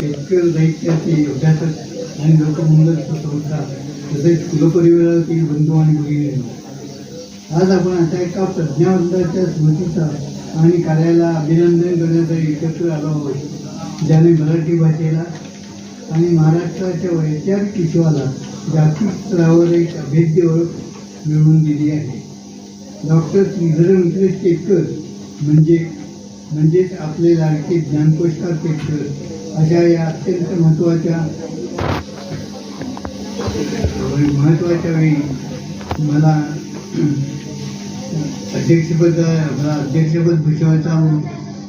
शेतकरी साहित्याचे अभ्यासक आणि लोकमंगल संस्था तसेच कुलपरिवारातील बंधू आणि भगिनी, आज आपण अशा एका प्रज्ञावंताच्या स्मृतीचा आणि कार्याला अभिनंदन करण्यासाठी एकत्र आलो आहोत, ज्याने मराठी भाषेला आणि महाराष्ट्राच्या वैचारिक विश्वाला जागतिक स्तरावर एक अभेद्य ओळख मिळवून दिली आहे. डॉक्टर श्रीधर व्यंकटेश केतकर म्हणजेच आपले लाडके ज्ञानकोशकार केतकर अशा या अत्यंत महत्त्वाच्या वेळी मला अध्यक्षपद भूषवाचा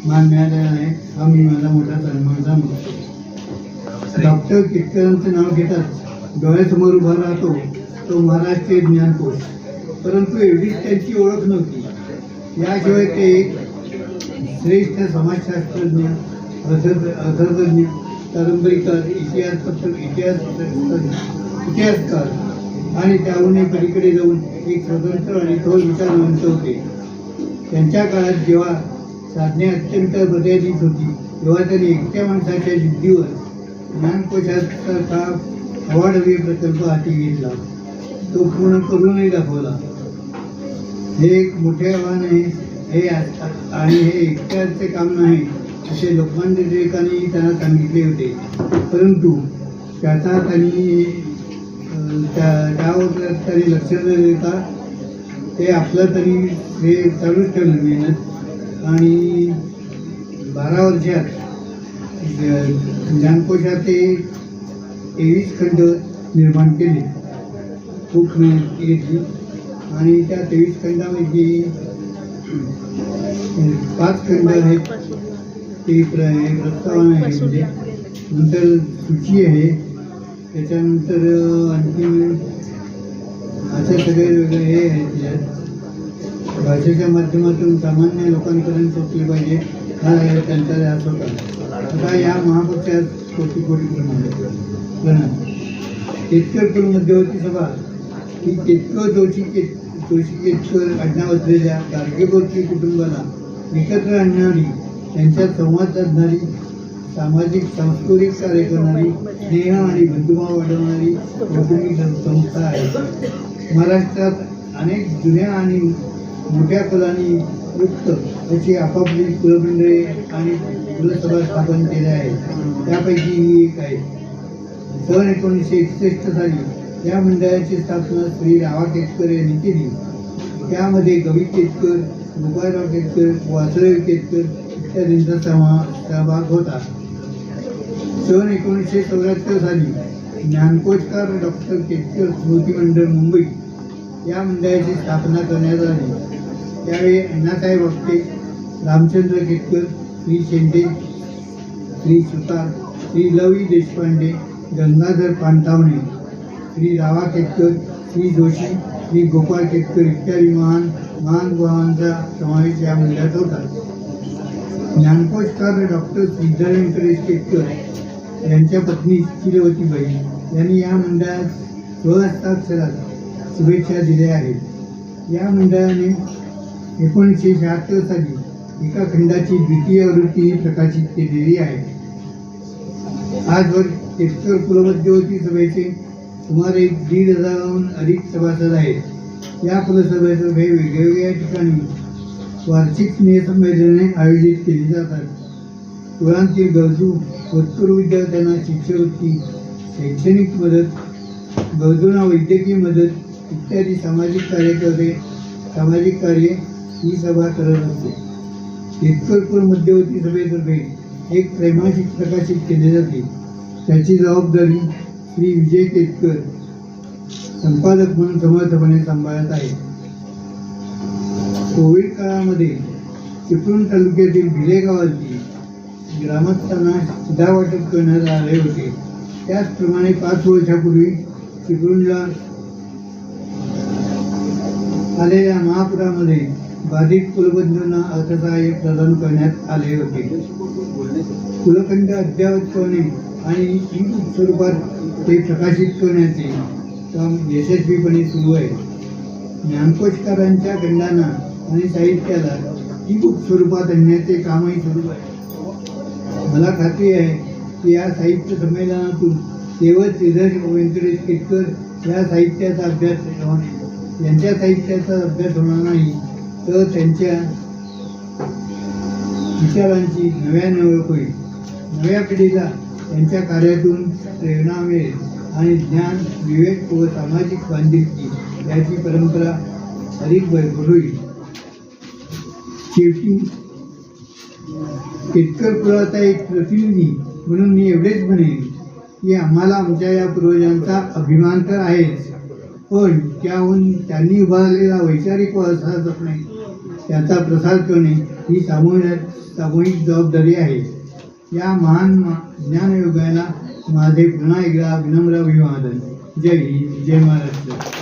मान मिळालेला आहे. हा मी माझा मोठा सन्मान समजतो. डॉक्टर केतकरांचं नाव घेताच डोळ्यासमोर उभा राहतो तो महाराष्ट्रीय ज्ञानकोश, परंतु एवढीच त्यांची ओळख नव्हती. याशिवाय ते एक श्रेष्ठ समाजशास्त्रज्ञ, अर्थतज्ञ, कादंबरीकार, इतिहासकार आणि त्याहूनही पलीकडे जाऊन एक स्वतंत्र आणि थोर विचारवंत होते. त्यांच्या काळात जेव्हा साधने अत्यंत मर्यादित होती, तेव्हा त्यांनी एकट्या माणसाच्या जिद्दीवर ज्ञानकोशासारखा अवाढव्य प्रकल्प हाती घेतला. तो पूर्ण करूनही दाखवला. हे एक मोठे आव्हान आहे आणि हे एकट्याचे काम नाही असे लोकमान्य टिळकांनी त्यांना सांगितले होते. परंतु त्याचा त्यावर लक्ष न देता ते आपलं तरी हे चालूच ठेवलं मेहनत, आणि 12 वर्षात ज्ञानकोशाचे 23 खंड निर्माण केले. खूप मेहनत घेतली आणि त्या 23 खंडामध्ये 5 खंड आहेत ते प्रस्तावना आहे, म्हणजे नंतर सूची आहे, त्याच्यानंतर आणखी असे सगळे वेगळे हे आहेत. त्यात भाषेच्या माध्यमातून सामान्य लोकांपर्यंत पोचले पाहिजे हा त्यांचा ध्यास होता. आता या महापक्षात कोटी प्रमाणे केतकर कुल मध्यवर्ती सभा ही केतकर जोशी केतकर आडनाव असलेल्या गाडगेबाबती कुटुंबाला एकत्र आणणारी, त्यांच्यात संवाद साधणारी, सामाजिक सांस्कृतिक कार्य करणारी, स्नेह आणि बंधुभाव वाढवणारी कौटुंबिक संस्था आहे. महाराष्ट्रात अनेक जुन्या आणि मोठ्या कुलांनी युक्त अशी आपापली कुलमंडळे आणि कुलसभा स्थापन केल्या आहेत. त्यापैकी ही एक आहे. सन 1961 साली या मंडळाची स्थापना श्री रावा केतकर यांनी केली. त्यामध्ये गवी केतकर, गोपाळराव केतकर, वासुदेव केतकर इत्यादींचा सहभाग होता. सन 1974 साली ज्ञानकोशकार डॉक्टर केतकर स्मृती मंडळ मुंबई या मंडळाची स्थापना करण्यात आली. त्यावेळी अण्णासाहेब आपटे, रामचंद्र केतकर, श्री शेंडे, श्री सुतार, श्री लवी देशपांडे, गंगाधर पानतावणे, श्री रावा केतकर, श्री जोशी, श्री गोपाळ केतकर इत्यादी महान भावांचा समावेश या मंडळात होता. ज्ञानकोशकार डॉक्टर श्रीधर व्यंकटेश केतकर यांच्या पत्नी शीलवतीबाई यांनी या मंडळात स्वहस्ताक्षरात शुभेच्छा दिल्या आहेत. या मंडळाने 1976 साली एका खंडाची द्वितीय आवृत्ती प्रकाशित केलेली आहे. आजवर केतकर कुलमध्यवर्ती सभेचे सुमारे 1,500हून अधिक सभासद आहेत. या कुलसभेतर्फे वेगवेगळ्या ठिकाणी वार्षिक स्नेहसंमेलने आयोजित केली जातात. कुळांतील गरजू होतकरू विद्यार्थ्यांना शिष्यवृत्ती, शैक्षणिक मदत, गरजूंना वैद्यकीय मदत इत्यादी सामाजिक कार्य ही सभा करत असते. केतकर कुल मध्यवर्ती सभेतर्फे एक त्रैमासिक प्रकाशित केले जाते. त्याची जबाबदारी श्री विजय केतकर संपादक म्हणून समर्थपणे सांभाळत आहे. कोविड काळामध्ये चिपळूण तालुक्यातील भिले गावातील ग्रामस्थांना शिधा वाटप करण्यात आले होते. त्याचप्रमाणे 5 वर्षापूर्वी चिपळूणला आलेल्या महापुरामध्ये बाधित कुलबंधूंना अर्थसहाय्य प्रदान करण्यात आले होते. कुलखंड अद्ययावत करणे आणि ई-बुक स्वरूपात ते प्रकाशित करण्याचे काम यशस्वीपणे सुरू आहे. ज्ञानकोशकारांच्या खंडांना आणि साहित्याला ई बुक स्वरूपात आणण्याचे कामही सुरू आहे. मला खात्री आहे की या साहित्य संमेलनातून केवळ श्रीधर व्यंकटेश केतकर या साहित्याचा अभ्यास यांच्या साहित्याचा अभ्यास होणार नाही, तर त्यांच्या विचारांची नव्याने ओळख होईल. नव्या पिढीला त्यांच्या कार्यातून प्रेरणा मिळेल आणि ज्ञान, विवेक व सामाजिक बांधिलकी याची परंपरा अधिक बळकट होईल. शेवटी केतकर कुळाचा एक प्रतिनिधी म्हणून मी एवढेच म्हणेन की आम्हाला आमच्या या पूर्वजांचा अभिमान तर आहेच, पण त्याहून त्यांनी उभारलेला वैचारिक वारसा जपणे, त्याचा प्रसार करणे ही सामूहिक जबाबदारी आहे. या महान ज्ञानयोगाला माझे पुन्हा एकदा विनम्र अभिवादन. जय हिंद, जय महाराष्ट्र.